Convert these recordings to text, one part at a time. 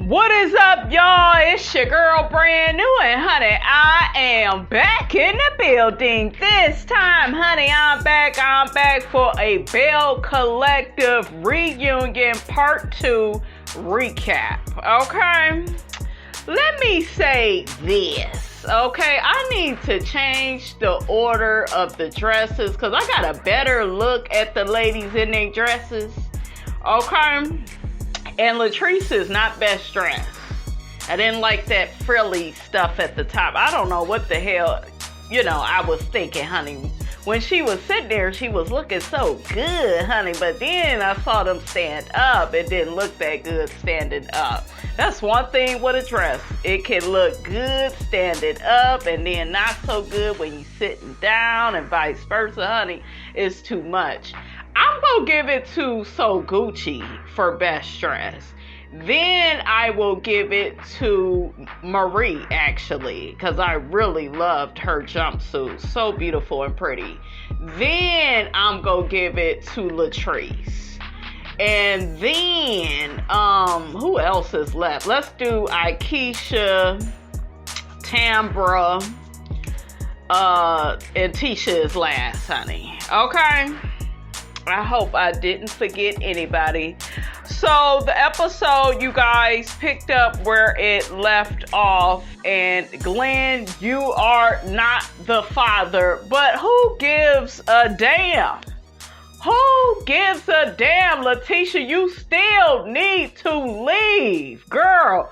What is up, y'all? It's your girl, brand new, and honey, I am back in the building. This time, honey, I'm back for a Belle Collective Reunion Part 2 recap, okay? Let me say this, okay? I need to change the order of the dresses because I got a better look at the ladies in their dresses, okay? And Latrice is not best dressed. I didn't like that frilly stuff at the top. I don't know what the hell, I was thinking, honey. When she was sitting there, she was looking so good, honey. But then I saw them stand up. It didn't look that good standing up. That's one thing with a dress. It can look good standing up and then not so good when you're sitting down and vice versa, honey. It's too much. I'm going to give it to So Gucci for best dress. Then I will give it to Marie, actually, because I really loved her jumpsuit. So beautiful and pretty. Then I'm going to give it to Latrice. And then, who else is left? Let's do Teasha, Tambra, and Teasha is last, honey. Okay? I hope I didn't forget anybody. So the episode, you guys, picked up where it left off. And Glen, you are not the father. But who gives a damn? Who gives a damn, LATEASHA? You still need to leave. Girl,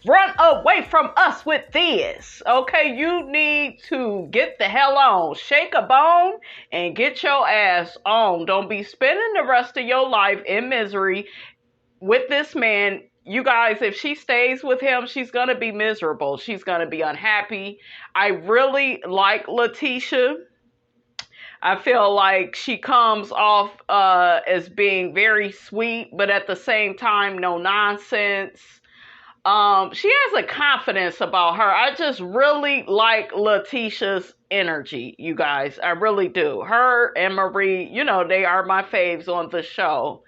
run away from us with this. Okay, you need to get the hell on. Shake a bone and get your ass on. Don't be spending the rest of your life in misery with this man. You guys, if she stays with him, she's going to be miserable. She's going to be unhappy. I really like LATEASHA. I feel like she comes off as being very sweet, but at the same time, no nonsense. She has a confidence about her. I just really like LATEASHA's energy, you guys. I really do. Her and Marie, they are my faves on the show.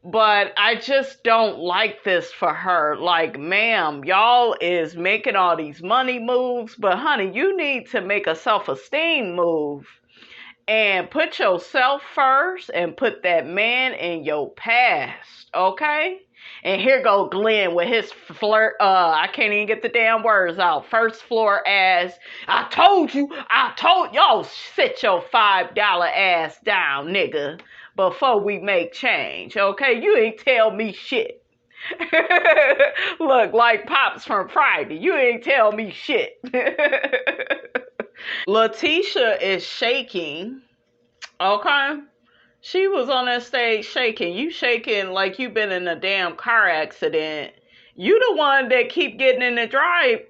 But I just don't like this for her. Like, ma'am, y'all is making all these money moves, but honey, you need to make a self-esteem move. And put yourself first and put that man in your past, okay? And here go Glen with his flirt. I can't even get the damn words out. First floor ass. I told y'all, sit your $5 ass down, nigga, before we make change, okay? You ain't tell me shit. Look, like Pops from Friday. You ain't tell me shit. LATEASHA is shaking, okay? She was on that stage shaking. You shaking like you been in a damn car accident. You the one that keep getting in the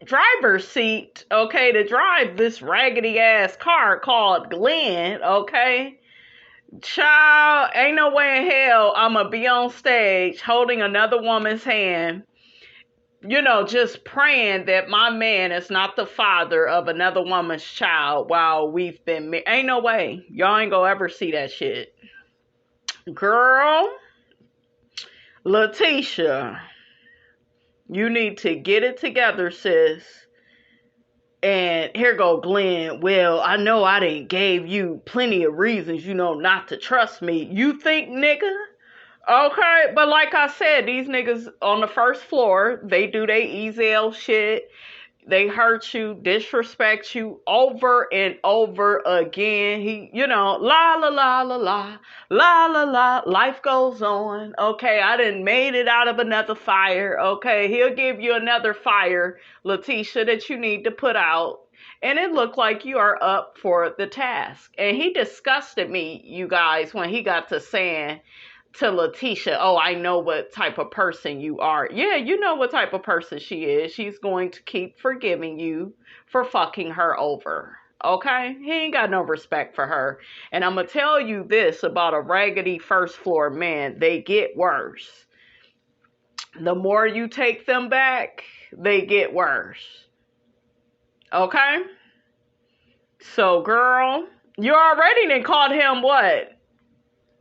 driver's seat, okay, to drive this raggedy ass car called Glen, okay? Child, ain't no way in hell I'ma be on stage holding another woman's hand, just praying that my man is not the father of another woman's child while we've been married. Ain't no way. Y'all ain't gonna ever see that shit. Girl, LATEASHA, you need to get it together, sis. And here go Glen. Well, I know I done gave you plenty of reasons, not to trust me. You think, nigga? Okay, but like I said, these niggas on the first floor, they do they easy shit. They hurt you, disrespect you over and over again. He, la la la la la, la la la, life goes on. Okay, I done made it out of another fire. Okay, he'll give you another fire, LATEASHA, that you need to put out. And it looked like you are up for the task. And he disgusted me, you guys, when he got to saying to LATEASHA, oh, I know what type of person you are. Yeah, you know what type of person she is. She's going to keep forgiving you for fucking her over. Okay? He ain't got no respect for her. And I'm going to tell you this about a raggedy first floor man. They get worse. The more you take them back, they get worse. Okay? So, girl, you already done called him what?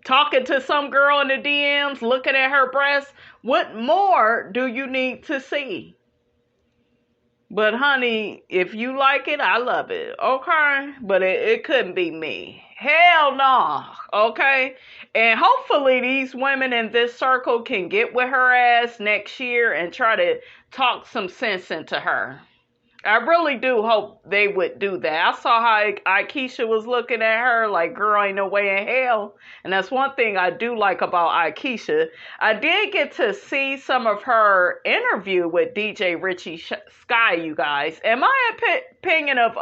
talking to some girl in the DMs, looking at her breasts. What more do you need to see? But honey, if you like it, I love it. Okay? But it couldn't be me. Hell no. Okay? And hopefully these women in this circle can get with her ass next year and try to talk some sense into her. I really do hope they would do that. I saw how Akeisha was looking at her like, girl, ain't no way in hell. And that's one thing I do like about Akeisha. I did get to see some of her interview with DJ Richie Sky, you guys. And my opinion of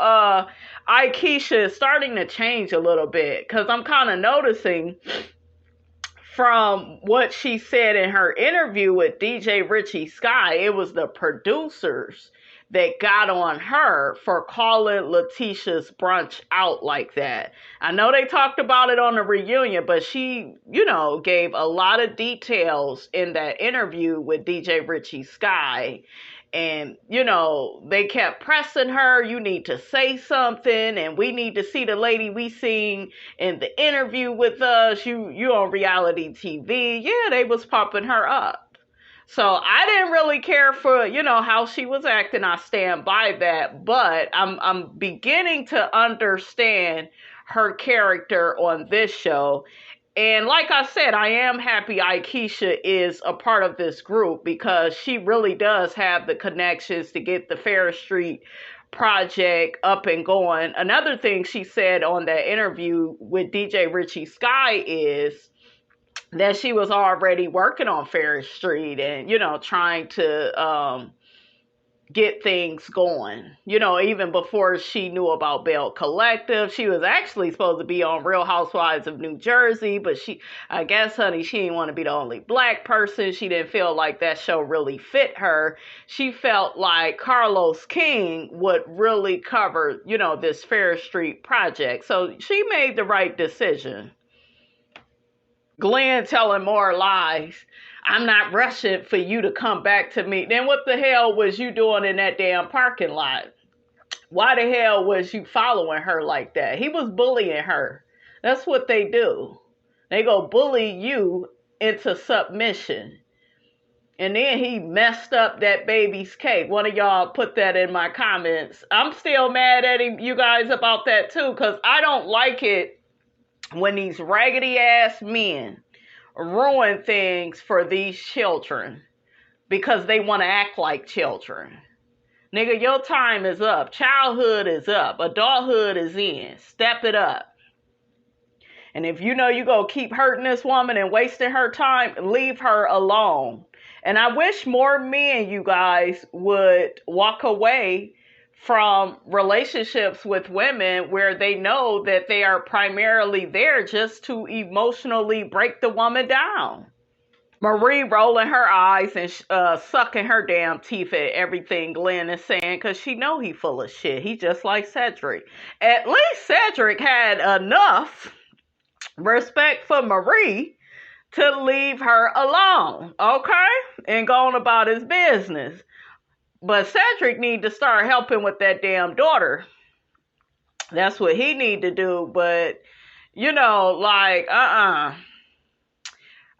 Akeisha is starting to change a little bit, because I'm kind of noticing from what she said in her interview with DJ Richie Sky, it was the producers that got on her for calling LATEASHA's brunch out like that. I know they talked about it on the reunion, but she, gave a lot of details in that interview with DJ Richie Sky. And, they kept pressing her, you need to say something, and we need to see the lady we seen in the interview with us. You on reality TV. Yeah, they was pumping her up. So I didn't really care for, how she was acting. I stand by that. But I'm beginning to understand her character on this show. And like I said, I am happy Akeisha is a part of this group, because she really does have the connections to get the Fair Street project up and going. Another thing she said on that interview with DJ Richie Sky is that she was already working on Ferris Street and, trying to get things going. Even before she knew about Belle Collective, she was actually supposed to be on Real Housewives of New Jersey, but I guess, honey, she didn't want to be the only black person. She didn't feel like that show really fit her. She felt like Carlos King would really cover, this Ferris Street project. So she made the right decision. Glen telling more lies. I'm not rushing for you to come back to me. Then what the hell was you doing in that damn parking lot? Why the hell was you following her like that? He was bullying her. That's what they do. They go bully you into submission. And then he messed up that baby's cake. One of y'all put that in my comments. I'm still mad at him, you guys, about that too, because I don't like it when these raggedy ass men ruin things for these children because they want to act like children. Nigga, your time is up. Childhood is up. Adulthood is in. Step it up. And if you know you gonna keep hurting this woman and wasting her time, leave her alone. And I wish more men, you guys, would walk away from relationships with women where they know that they are primarily there just to emotionally break the woman down. Marie rolling her eyes and sucking her damn teeth at everything Glen is saying, because she know he full of shit. He just like Cedric. At least Cedric had enough respect for Marie to leave her alone, okay? And go on about his business. But Cedric need to start helping with that damn daughter. That's what he need to do. But,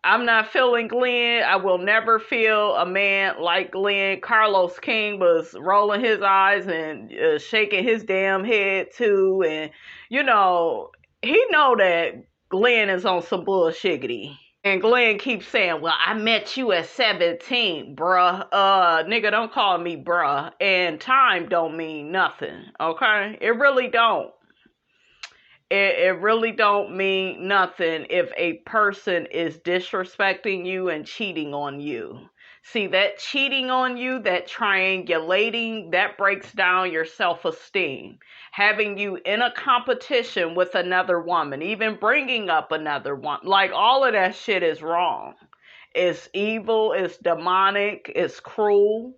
I'm not feeling Glen. I will never feel a man like Glen. Carlos King was rolling his eyes and shaking his damn head too. And, he know that Glen is on some bullshiggity. And Glen keeps saying, well, I met you at 17, bruh. Nigga, don't call me bruh. And time don't mean nothing, okay? It really don't. It really don't mean nothing if a person is disrespecting you and cheating on you. See, that cheating on you, that triangulating, that breaks down your self-esteem. Having you in a competition with another woman, even bringing up another one, like all of that shit is wrong. It's evil, it's demonic, it's cruel.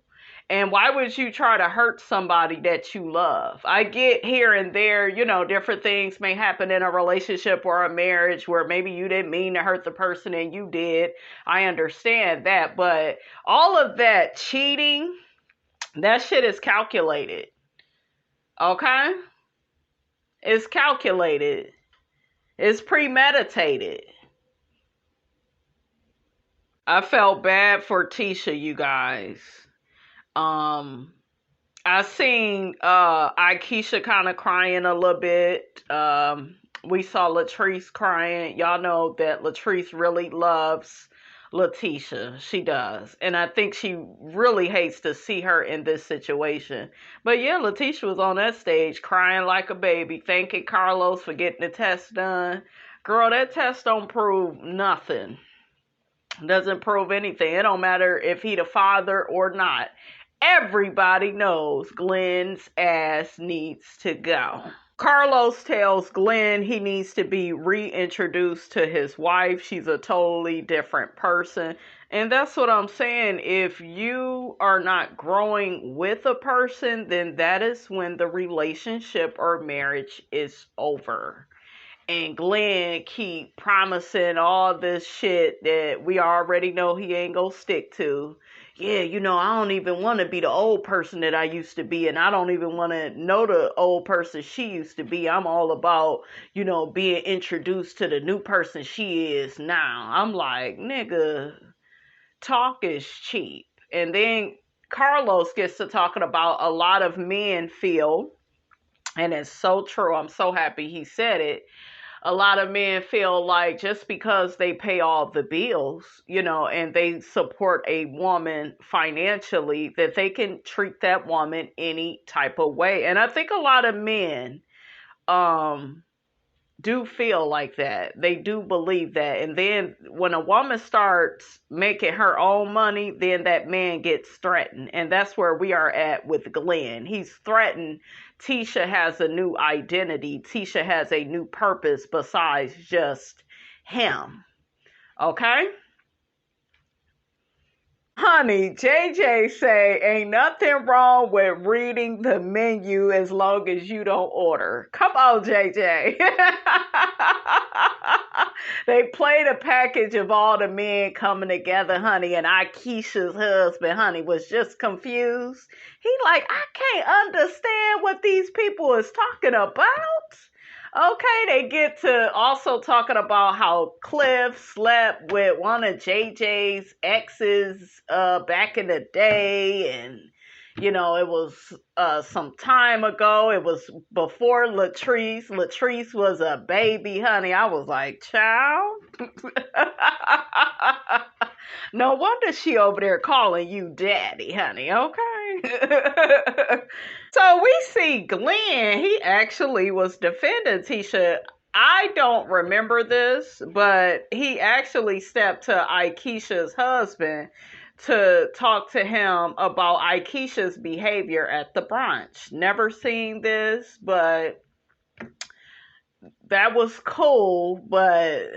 And why would you try to hurt somebody that you love? I get here and there, different things may happen in a relationship or a marriage where maybe you didn't mean to hurt the person and you did. I understand that. But all of that cheating, that shit is calculated. Okay? It's calculated. It's premeditated. I felt bad for Teasha, you guys. Um, I seen Akeisha kind of crying a little bit. We saw Latrice crying. Y'all know that Latrice really loves LATEASHA. She does. And I think she really hates to see her in this situation. But yeah, LATEASHA was on that stage crying like a baby, thanking Carlos for getting the test done. Girl, that test don't prove nothing. Doesn't prove anything. It don't matter if he the father or not. Everybody knows Glen's ass needs to go. Carlos tells Glen he needs to be reintroduced to his wife. She's a totally different person. And that's what I'm saying. If you are not growing with a person, then that is when the relationship or marriage is over. And Glen keep promising all this shit that we already know he ain't gonna stick to. Yeah, I don't even want to be the old person that I used to be, and I don't even want to know the old person she used to be. I'm all about, being introduced to the new person she is now. I'm like, nigga, talk is cheap. And then Carlos gets to talking about a lot of men feel, and it's so true. I'm so happy he said it. A lot of men feel like just because they pay all the bills, and they support a woman financially, that they can treat that woman any type of way. And I think a lot of men do feel like that. They do believe that. And then when a woman starts making her own money, then that man gets threatened. And that's where we are at with Glen. He's threatened. Teasha has a new identity. Teasha has a new purpose besides just him. Okay? Honey, JJ say ain't nothing wrong with reading the menu as long as you don't order. Come on, JJ. They played a package of all the men coming together, honey, and Akeisha's husband, honey, was just confused. He like, I can't understand what these people is talking about. Okay, they get to also talking about how Cliff slept with one of JJ's exes back in the day, and it was some time ago. It was before Latrice. Latrice was a baby, honey. I was like, child. No wonder she over there calling you daddy, honey. Okay. So we see Glen. He actually was defending Teasha. I don't remember this, but he actually stepped to Akeisha's husband to talk to him about Akeisha's behavior at the brunch. Never seen this, but that was cool. But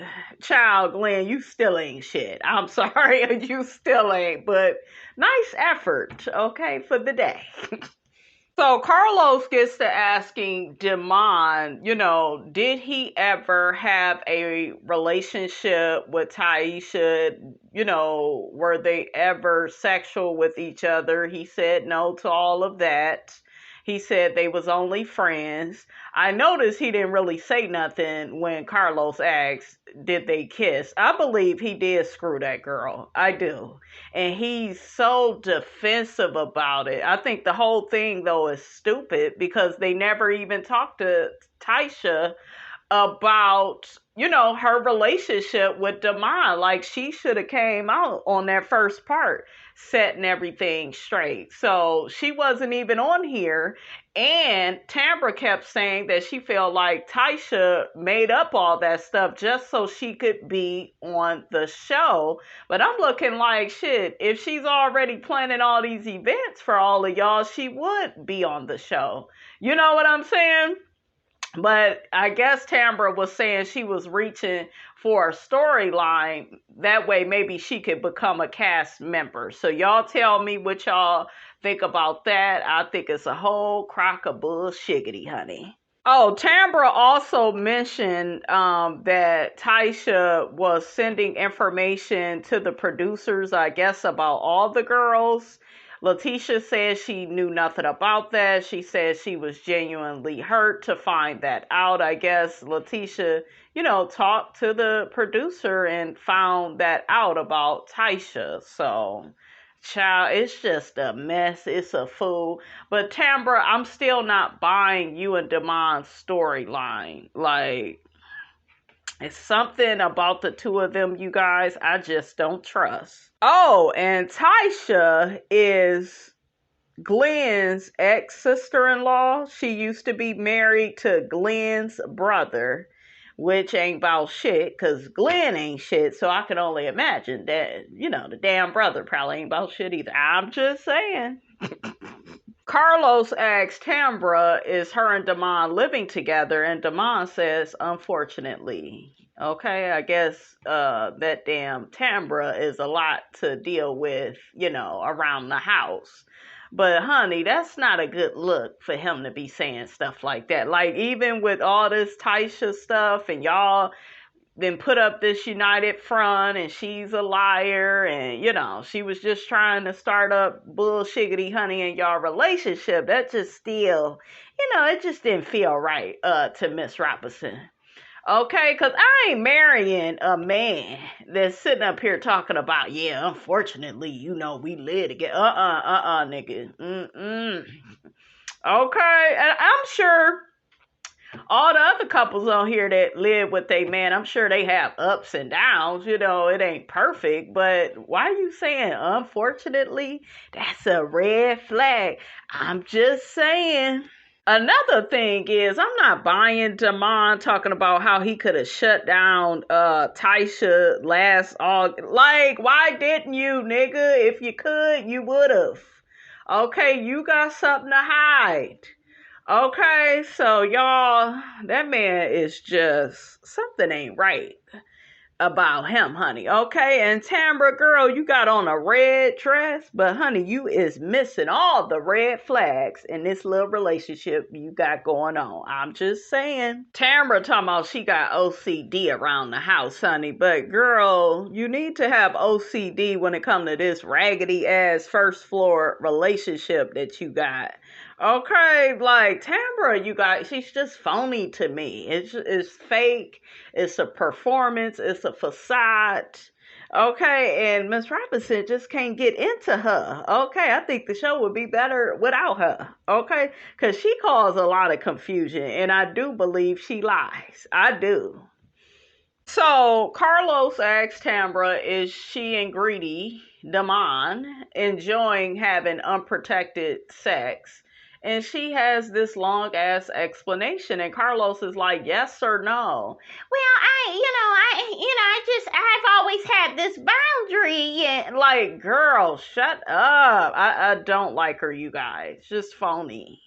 child, Glen, you still ain't shit. I'm sorry, you still ain't. But nice effort, okay, for the day. So Carlos gets to asking Demond, did he ever have a relationship with Teasha? Were they ever sexual with each other? He said no to all of that. He said they was only friends. I noticed he didn't really say nothing when Carlos asked, did they kiss? I believe he did screw that girl. I do. And he's so defensive about it. I think the whole thing, though, is stupid because they never even talked to Teasha about, her relationship with Demond. Like, she should have came out on that first part, setting everything straight. So she wasn't even on here. And Tambra kept saying that she felt like Teasha made up all that stuff just so she could be on the show. But I'm looking like, shit, if she's already planning all these events for all of y'all, she would be on the show. You know what I'm saying? But I guess Tambra was saying she was reaching for a storyline. That way, maybe she could become a cast member. So y'all tell me what y'all think about that. I think it's a whole crock of bullshiggity, honey. Oh, Tambra also mentioned that Teasha was sending information to the producers, I guess, about all the girls. LATEASHA says she knew nothing about that. She says she was genuinely hurt to find that out. I guess LATEASHA, talked to the producer and found that out about Teasha. So, child, it's just a mess. It's a fool. But Tambra, I'm still not buying you and Damon's storyline. Like, it's something about the two of them, you guys, I just don't trust. Oh, and Teasha is Glen's ex-sister-in-law. She used to be married to Glen's brother, which ain't about shit, because Glen ain't shit, so I can only imagine that, the damn brother probably ain't about shit either. I'm just saying. Carlos asks Tambra, is her and Damon living together? And Damon says, unfortunately. Okay, I guess that damn Tambra is a lot to deal with, around the house. But honey, that's not a good look for him to be saying stuff like that. Like, even with all this Teasha stuff and y'all then put up this united front and she's a liar and, she was just trying to start up bullshiggity honey in y'all relationship. That just still, it just didn't feel right to Miss Robinson. Okay, because I ain't marrying a man that's sitting up here talking about, yeah, unfortunately, we live together. Nigga. Okay, and I'm sure all the other couples on here that live with a man, I'm sure they have ups and downs. It ain't perfect, but why are you saying unfortunately? That's a red flag. I'm just saying. Another thing is, I'm not buying Damon talking about how he could have shut down Teasha last August. Like, why didn't you, nigga? If you could, you would have. Okay, you got something to hide. Okay, so y'all, that man is just, something ain't right about him, honey. Okay, and Tambra, girl, you got on a red dress, but honey, you is missing all the red flags in this little relationship you got going on. I'm just saying. Tambra talking about she got OCD around the house, honey, but girl, you need to have OCD when it comes to this raggedy ass first floor relationship that you got. Okay, like Tambra, you guys, she's just phony to me. It's fake. It's a performance. It's a facade. Okay, and Miss Robinson just can't get into her. Okay, I think the show would be better without her. Okay, because she caused a lot of confusion, and I do believe she lies. I do. So Carlos asks Tambra, is she and Greedy Damon enjoying having unprotected sex? And she has this long ass explanation, and Carlos is like, yes or no. Well, I've always had this boundary. And like, girl, shut up. I don't like her, you guys. Just phony.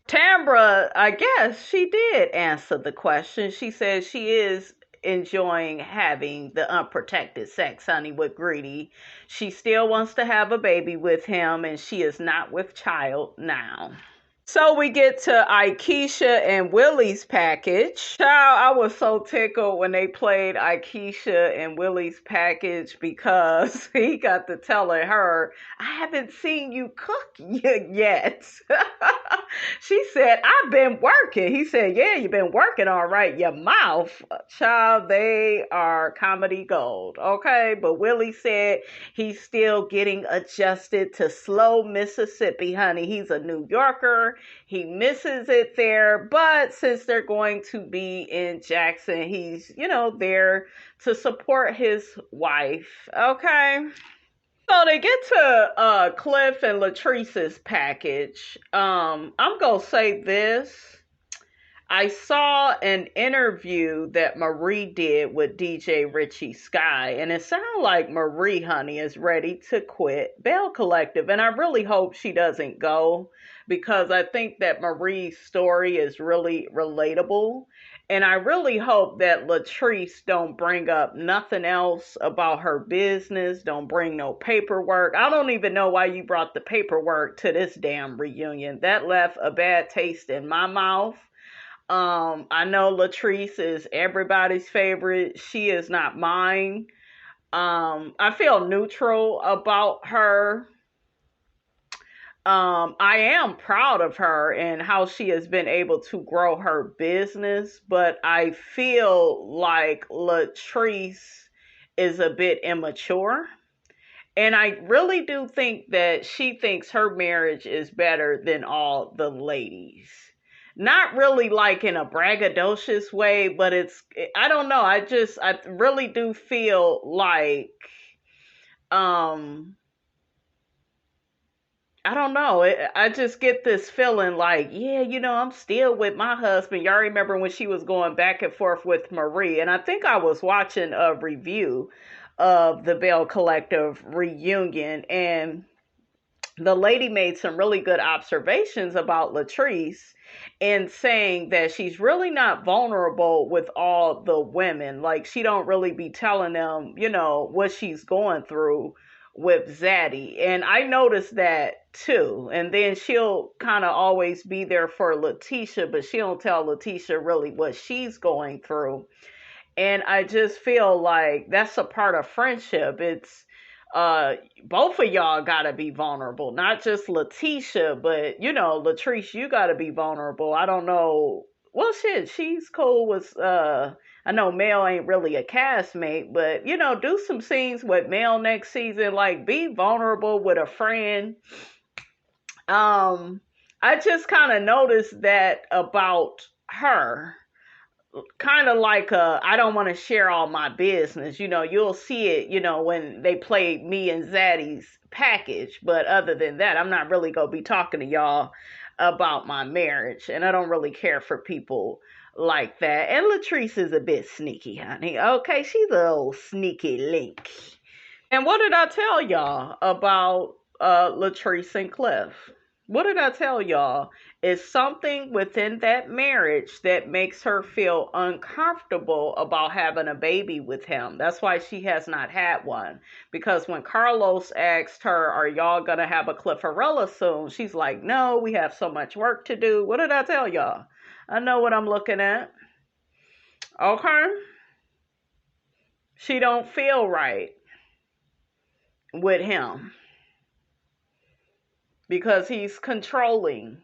Tambra, I guess she did answer the question. She says she is enjoying having the unprotected sex, honey, with Greedy. She still wants to have a baby with him, and she is not with child now. So we get to Akeisha and Willie's package. Child, I was so tickled when they played Akeisha and Willie's package because he got to telling her, I haven't seen you cook yet. She said, I've been working. He said, yeah, you've been working all right. Your mouth. Child, they are comedy gold. Okay, but Willie said he's still getting adjusted to slow Mississippi, honey. He's a New Yorker. He misses it there, but since they're going to be in Jackson, he's, there to support his wife. Okay. So they get to Cliff and Latrice's package. I'm going to say this. I saw an interview that Marie did with DJ Richie Sky, and it sounded like Marie, honey, is ready to quit Belle Collective, and I really hope she doesn't go, because I think that Marie's story is really relatable, and I really hope that Latrice don't bring up nothing else about her business, don't bring no paperwork. I don't even know why you brought the paperwork to this damn reunion. That left a bad taste in my mouth. I know Latrice is everybody's favorite. She is not mine. I feel neutral about her. I am proud of her and how she has been able to grow her business, but I feel like Latrice is a bit immature. And I really do think that she thinks her marriage is better than all the ladies. Not really like in a braggadocious way, but I don't know. I really do feel like, um, I don't know. I just get this feeling like, yeah, I'm still with my husband. Y'all remember when she was going back and forth with Marie? And I think I was watching a review of the Belle Collective reunion, and the lady made some really good observations about Latrice in saying that she's really not vulnerable with all the women. Like, she don't really be telling them, what she's going through with Zaddy. And I noticed that too. And then she'll kind of always be there for LATEASHA, but she don't tell LATEASHA really what she's going through. And I just feel like that's a part of friendship. It's both of y'all gotta be vulnerable, not just LATEASHA, but Latrice, you gotta be vulnerable. I don't know. Well, shit, she's cool with I know Mel ain't really a castmate, but do some scenes with Mel next season. Like, be vulnerable with a friend. I just kind of noticed that about her, kind of like I don't want to share all my business. You'll see it, when they play me and Zaddy's package. But other than that, I'm not really going to be talking to y'all about my marriage. And I don't really care for people like that. And Latrice is a bit sneaky, honey. Okay, she's a old sneaky link. And what did I tell y'all about Latrice and Cliff? What did I tell y'all? Is something within that marriage that makes her feel uncomfortable about having a baby with him. That's why she has not had one. Because when Carlos asked her, are y'all going to have a Cliffarella soon? She's like, no, we have so much work to do. What did I tell y'all? I know what I'm looking at. Okay? She don't feel right with him because he's controlling.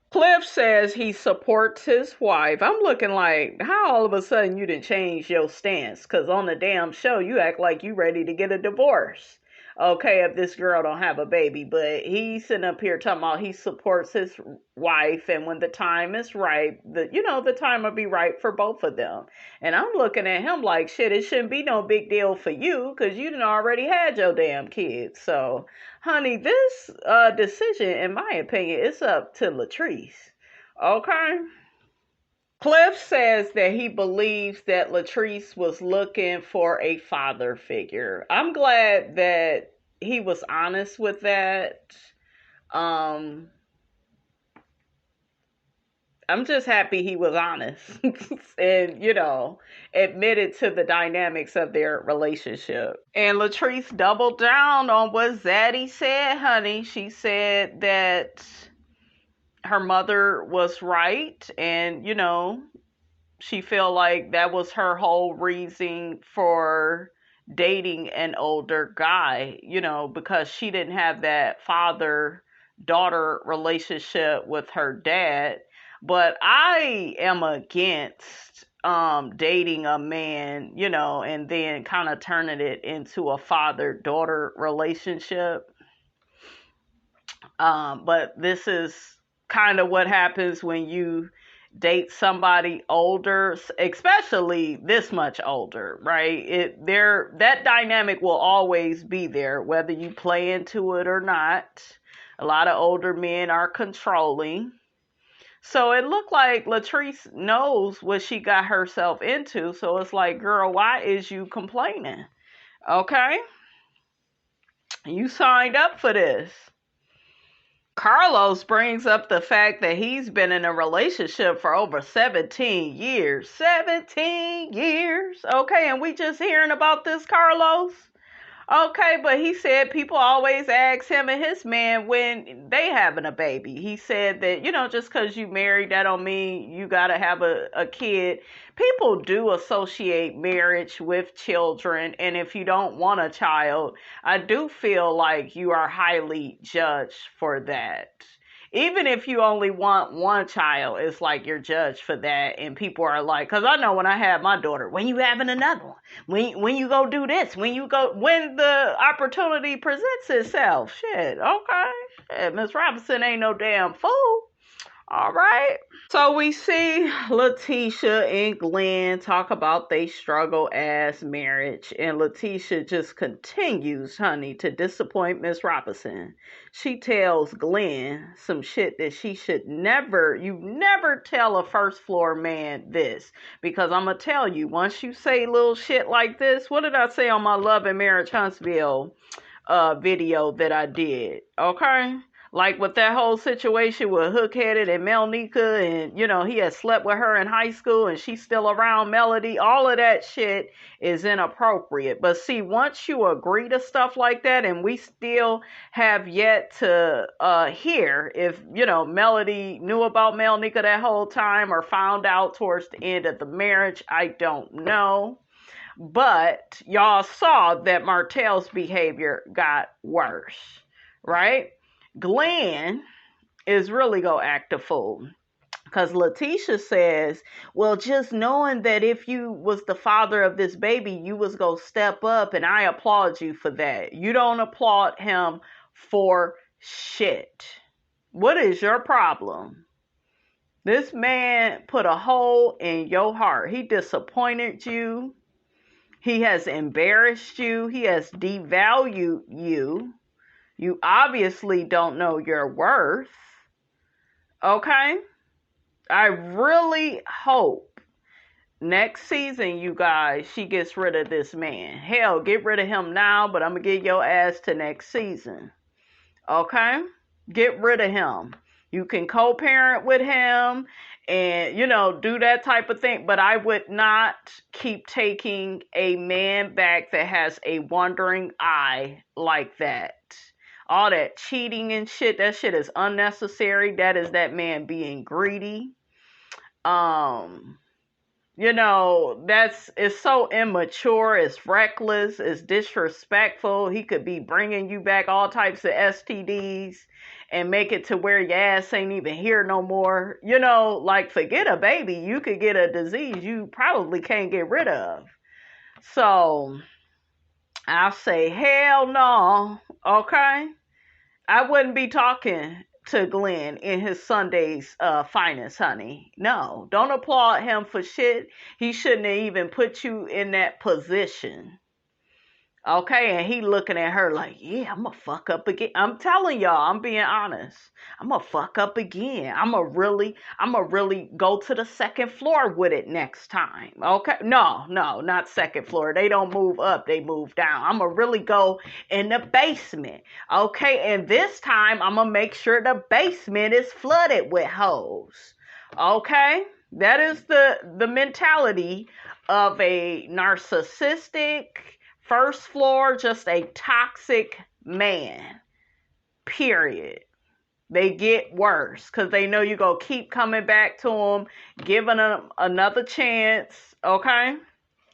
Cliff says he supports his wife. I'm looking like, how all of a sudden you didn't change your stance? Because on the damn show, you act like you ready to get a divorce. Okay, if this girl don't have a baby. But he's sitting up here talking about he supports his wife. And when the time is right, the time will be right for both of them. And I'm looking at him like, shit, it shouldn't be no big deal for you because you done already had your damn kids. So, honey, this decision, in my opinion, is up to Latrice. Okay? Cliff says that he believes that Latrice was looking for a father figure. I'm glad that he was honest with that. I'm just happy he was honest and, admitted to the dynamics of their relationship. And Latrice doubled down on what Zaddy said, honey. She said that her mother was right, and she felt like that was her whole reason for dating an older guy, because she didn't have that father-daughter relationship with her dad. But I am against dating a man, and then kind of turning it into a father-daughter relationship. But this is kind of what happens when you date somebody older, especially this much older, right? That dynamic will always be there, whether you play into it or not. A lot of older men are controlling. So it looked like Latrice knows what she got herself into. So it's like, girl, why is you complaining? Okay? You signed up for this. Carlos brings up the fact that he's been in a relationship for over 17 years. 17 years. Okay, and we just hearing about this, Carlos? Okay, but he said people always ask him and his man when they having a baby. He said that, just because you married, that don't mean you got to have a kid. People do associate marriage with children, and if you don't want a child, I do feel like you are highly judged for that. Even if you only want one child, it's like you're judged for that, and people are like, because I know when I had my daughter, when you having another one? When you go do this? When the opportunity presents itself? Shit, okay. Shit, Miss Robinson ain't no damn fool. All right. So we see LATEASHA and Glen talk about they struggle ass marriage, and LATEASHA just continues, honey, to disappoint Miss Robinson. She tells Glen some shit that you never tell a first floor man this, because I'm gonna tell you, once you say little shit like this, what did I say on my Love and Marriage Huntsville video that I did? Okay. Like with that whole situation with Hook-Headed and Melnica, and he had slept with her in high school and she's still around Melody. All of that shit is inappropriate. But see, once you agree to stuff like that, and we still have yet to hear if, Melody knew about Melnica that whole time or found out towards the end of the marriage, I don't know. But y'all saw that Martell's behavior got worse, right? Glen is really gonna act a fool, because LATEASHA says, well, just knowing that if you was the father of this baby, you was gonna step up, and I applaud you for that. You don't applaud him for shit. What is your problem? This man put a hole in your heart. He disappointed you. He has embarrassed you. He has devalued you. You obviously don't know your worth. Okay? I really hope next season, you guys, she gets rid of this man. Hell, get rid of him now, but I'm going to get your ass to next season. Okay? Get rid of him. You can co-parent with him and, do that type of thing. But I would not keep taking a man back that has a wandering eye like that. All that cheating and shit, that shit is unnecessary. That is that man being greedy. It's so immature, it's reckless, it's disrespectful. He could be bringing you back all types of STDs and make it to where your ass ain't even here no more. Like, forget a baby. You could get a disease you probably can't get rid of. So I'll say, hell no, okay? I wouldn't be talking to Glen in his Sunday's finest, honey. No, don't applaud him for shit. He shouldn't have even put you in that position. Okay, and he looking at her like, yeah, I'm gonna fuck up again. I'm telling y'all, I'm being honest. I'm gonna fuck up again. I'm gonna really go to the second floor with it next time. Okay, no, not second floor. They don't move up, they move down. I'm gonna really go in the basement. Okay, and this time I'm gonna make sure the basement is flooded with hoes. Okay, that is the mentality of a narcissistic, first floor, just a toxic man. Period. They get worse because they know you're going to keep coming back to them, giving them another chance. Okay?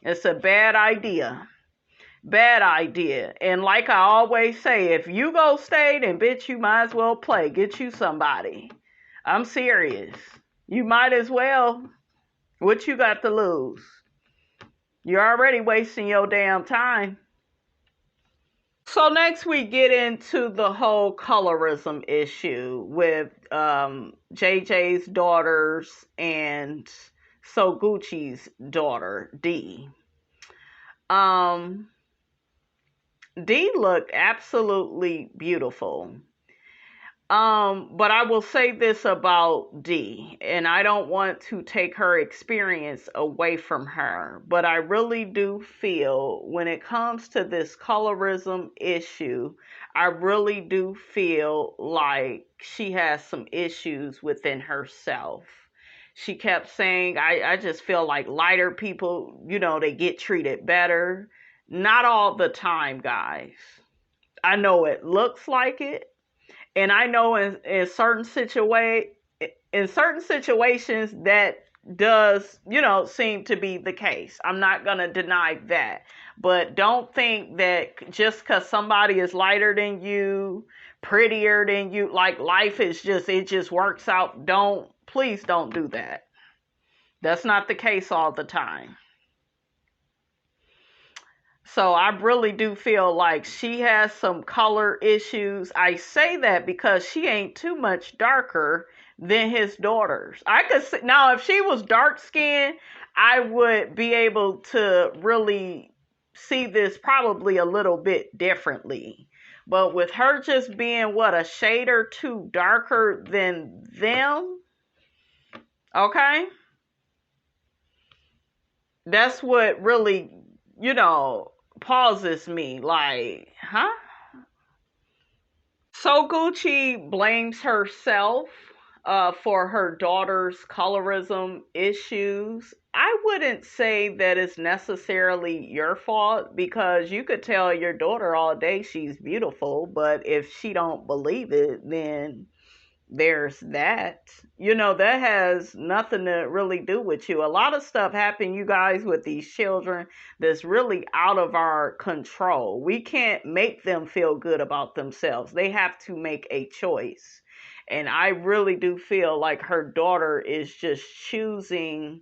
It's a bad idea. Bad idea. And like I always say, if you go stay, then bitch, you might as well play. Get you somebody. I'm serious. You might as well. What you got to lose? You're already wasting your damn time. So next we get into the whole colorism issue with JJ's daughters and Soguchi's daughter, D. D looked absolutely beautiful. But I will say this about D, and I don't want to take her experience away from her, but I really do feel when it comes to this colorism issue, I really do feel like she has some issues within herself. She kept saying, I just feel like lighter people, they get treated better. Not all the time, guys. I know it looks like it, and I know in certain situations that does, seem to be the case. I'm not going to deny that. But don't think that just because somebody is lighter than you, prettier than you, like life is it just works out. Please don't do that. That's not the case all the time. So I really do feel like she has some color issues. I say that because she ain't too much darker than his daughters. I could see, now if she was dark skinned, I would be able to really see this probably a little bit differently. But with her just being a shade or two darker than them, okay? That's what really, pauses me. Like, huh? So Gucci blames herself for her daughter's colorism issues. I wouldn't say that it's necessarily your fault, because you could tell your daughter all day she's beautiful, but if she don't believe it, then there's that. That has nothing to really do with you. A lot of stuff happen, you guys, with these children that's really out of our control. We can't make them feel good about themselves. They have to make a choice. And I really do feel like her daughter is just choosing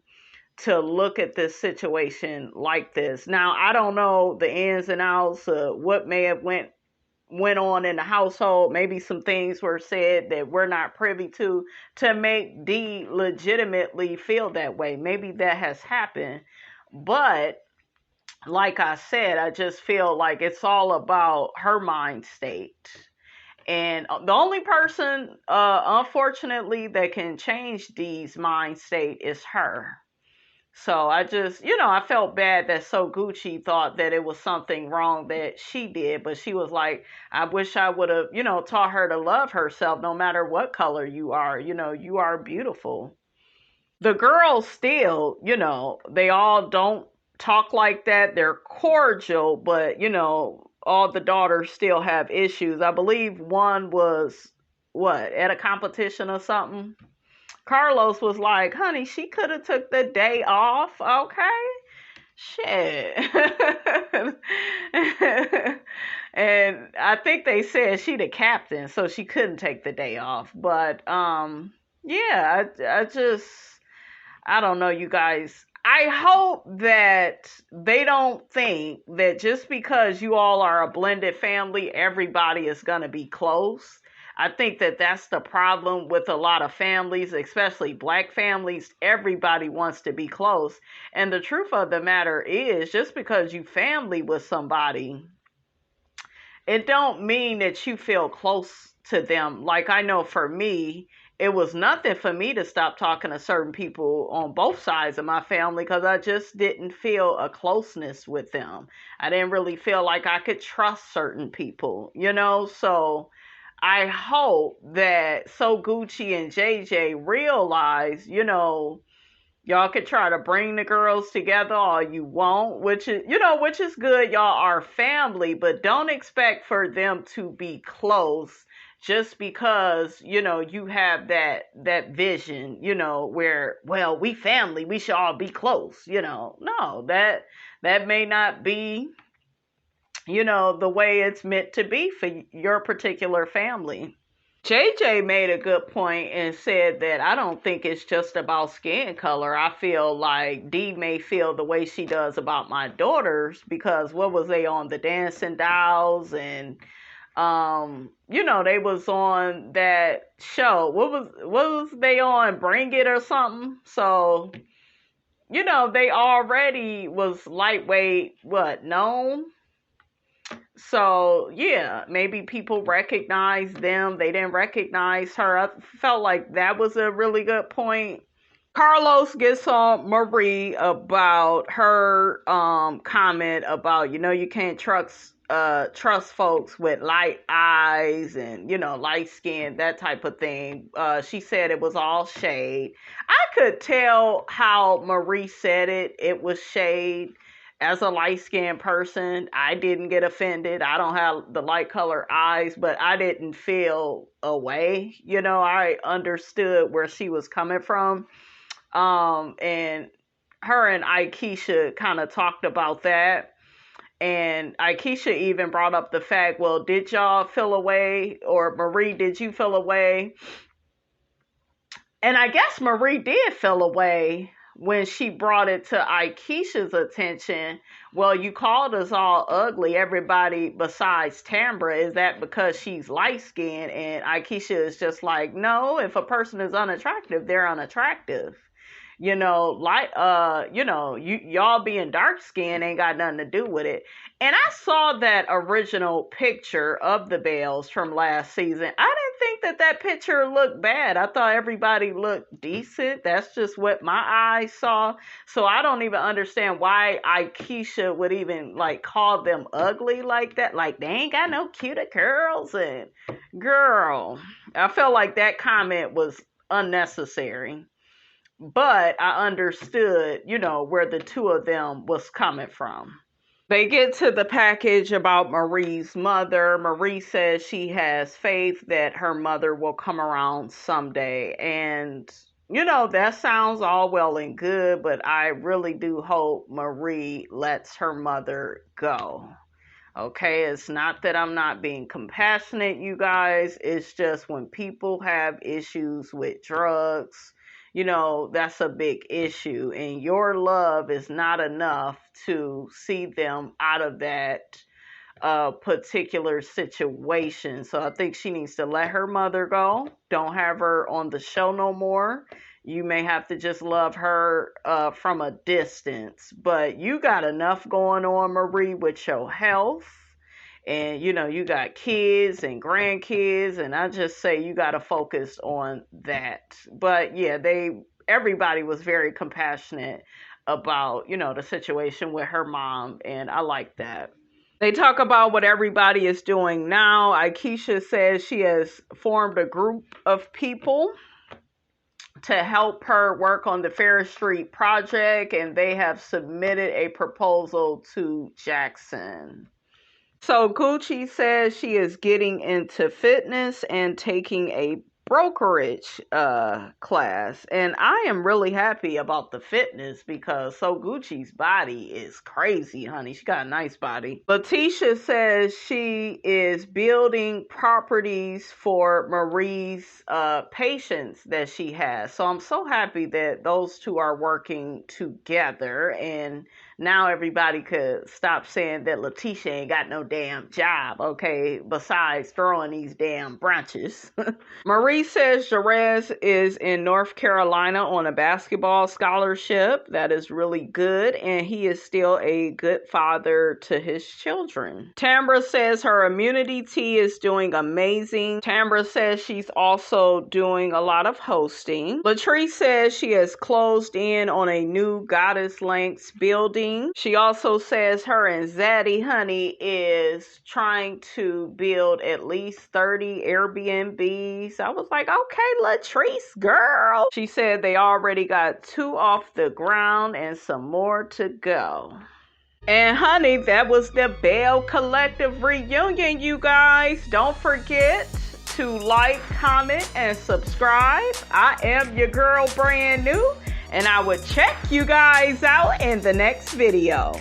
to look at this situation like this. Now, I don't know the ins and outs of what may have went on in the household. Maybe some things were said that we're not privy to make Dee legitimately feel that way. Maybe that has happened. But like I said, I just feel like it's all about her mind state. And the only person, unfortunately, that can change Dee's mind state is her. So I just, I felt bad that So Gucci thought that it was something wrong that she did. But she was like, I wish I would have, taught her to love herself no matter what color you are. You are beautiful. The girls still, they all don't talk like that. They're cordial, but, all the daughters still have issues. I believe one was, at a competition or something. Carlos was like, honey, she could have took the day off, okay? Shit. And I think they said she the captain, so she couldn't take the day off. But, yeah, I don't know, you guys. I hope that they don't think that just because you all are a blended family, everybody is going to be close. I think that that's the problem with a lot of families, especially black families. Everybody wants to be close. And the truth of the matter is, just because you family with somebody, it don't mean that you feel close to them. Like, I know for me, it was nothing for me to stop talking to certain people on both sides of my family, because I just didn't feel a closeness with them. I didn't really feel like I could trust certain people, so I hope that So Gucci and JJ realize, y'all could try to bring the girls together all you want, which is good. Y'all are family, but don't expect for them to be close just because, you have that vision, where, well, we family, we should all be close, no, that may not be, the way it's meant to be for your particular family. JJ made a good point and said that I don't think it's just about skin color. I feel like Dee may feel the way she does about my daughters, because what was they on, the Dancing Dolls, and they was on that show. What was they on, Bring It or something? So, they already was lightweight, known. So, yeah, maybe people recognize them. They didn't recognize her. I felt like that was a really good point. Carlos gets on Marie about her comment about, you can't trust folks with light eyes and, light skin, that type of thing. She said it was all shade. I could tell how Marie said it. It was shade. as a light-skinned person, I didn't get offended. I don't have the light color eyes, but I didn't feel away. You know, I understood where she was coming from. And her and Aikisha kind of talked about that. And Aikisha even brought up the fact, well, did y'all feel away? Or Marie, did you feel away? And I guess Marie did feel away when she brought it to Aikisha's attention. Well, you called us all ugly, everybody besides Tambra. Is that because she's light-skinned? And Aikisha is just like, no, if a person is unattractive, they're unattractive. You know, y'all being dark skinned ain't got nothing to do with it. And I saw that original picture of the Bells from last season. I didn't think that picture looked bad. I thought everybody looked decent. That's just what my eyes saw. So I don't even understand why Aikisha would even like call them ugly like that. Like they ain't got no cute curls. And girl, I felt like that comment was unnecessary. But I understood, you know, where the two of them was coming from. They get to the package about Marie's mother. Marie says she has faith that her mother will come around someday. And, you know, that sounds all well and good, but I really do hope Marie lets her mother go. Okay, it's not that I'm not being compassionate, you guys. It's just when people have issues with drugs, you know, that's a big issue. And your love is not enough to see them out of that particular situation. So I think she needs to let her mother go. Don't have her on the show no more. You may have to just love her from a distance. But you got enough going on, Marie, with your health. And, you know, you got kids and grandkids, and I just say you got to focus on that. But, yeah, everybody was very compassionate about, you know, the situation with her mom, and I like that. They talk about what everybody is doing now. Aikisha says she has formed a group of people to help her work on the Fair Street project, and they have submitted a proposal to Jackson. So Gucci says she is getting into fitness and taking a brokerage class. And I am really happy about the fitness because So Gucci's body is crazy, honey. She got a nice body. LATEASHA says she is building properties for Marie's patients that she has. So I'm so happy that those two are working together, and now everybody could stop saying that LATEASHA ain't got no damn job, okay, besides throwing these damn branches. Marie says Jerez is in North Carolina on a basketball scholarship. That is really good, and he is still a good father to his children. Tambra says her immunity tea is doing amazing. Tambra says she's also doing a lot of hosting. Latrice says she has closed in on a new Goddess Lanks building. She also says her and Zaddy Honey is trying to build at least 30 Airbnbs. I was like, okay, Latrice, girl. She said they already got 2 off the ground and some more to go. And honey, that was the Belle Collective reunion, you guys. Don't forget to like, comment, and subscribe. I am your girl, brand new. And I will check you guys out in the next video.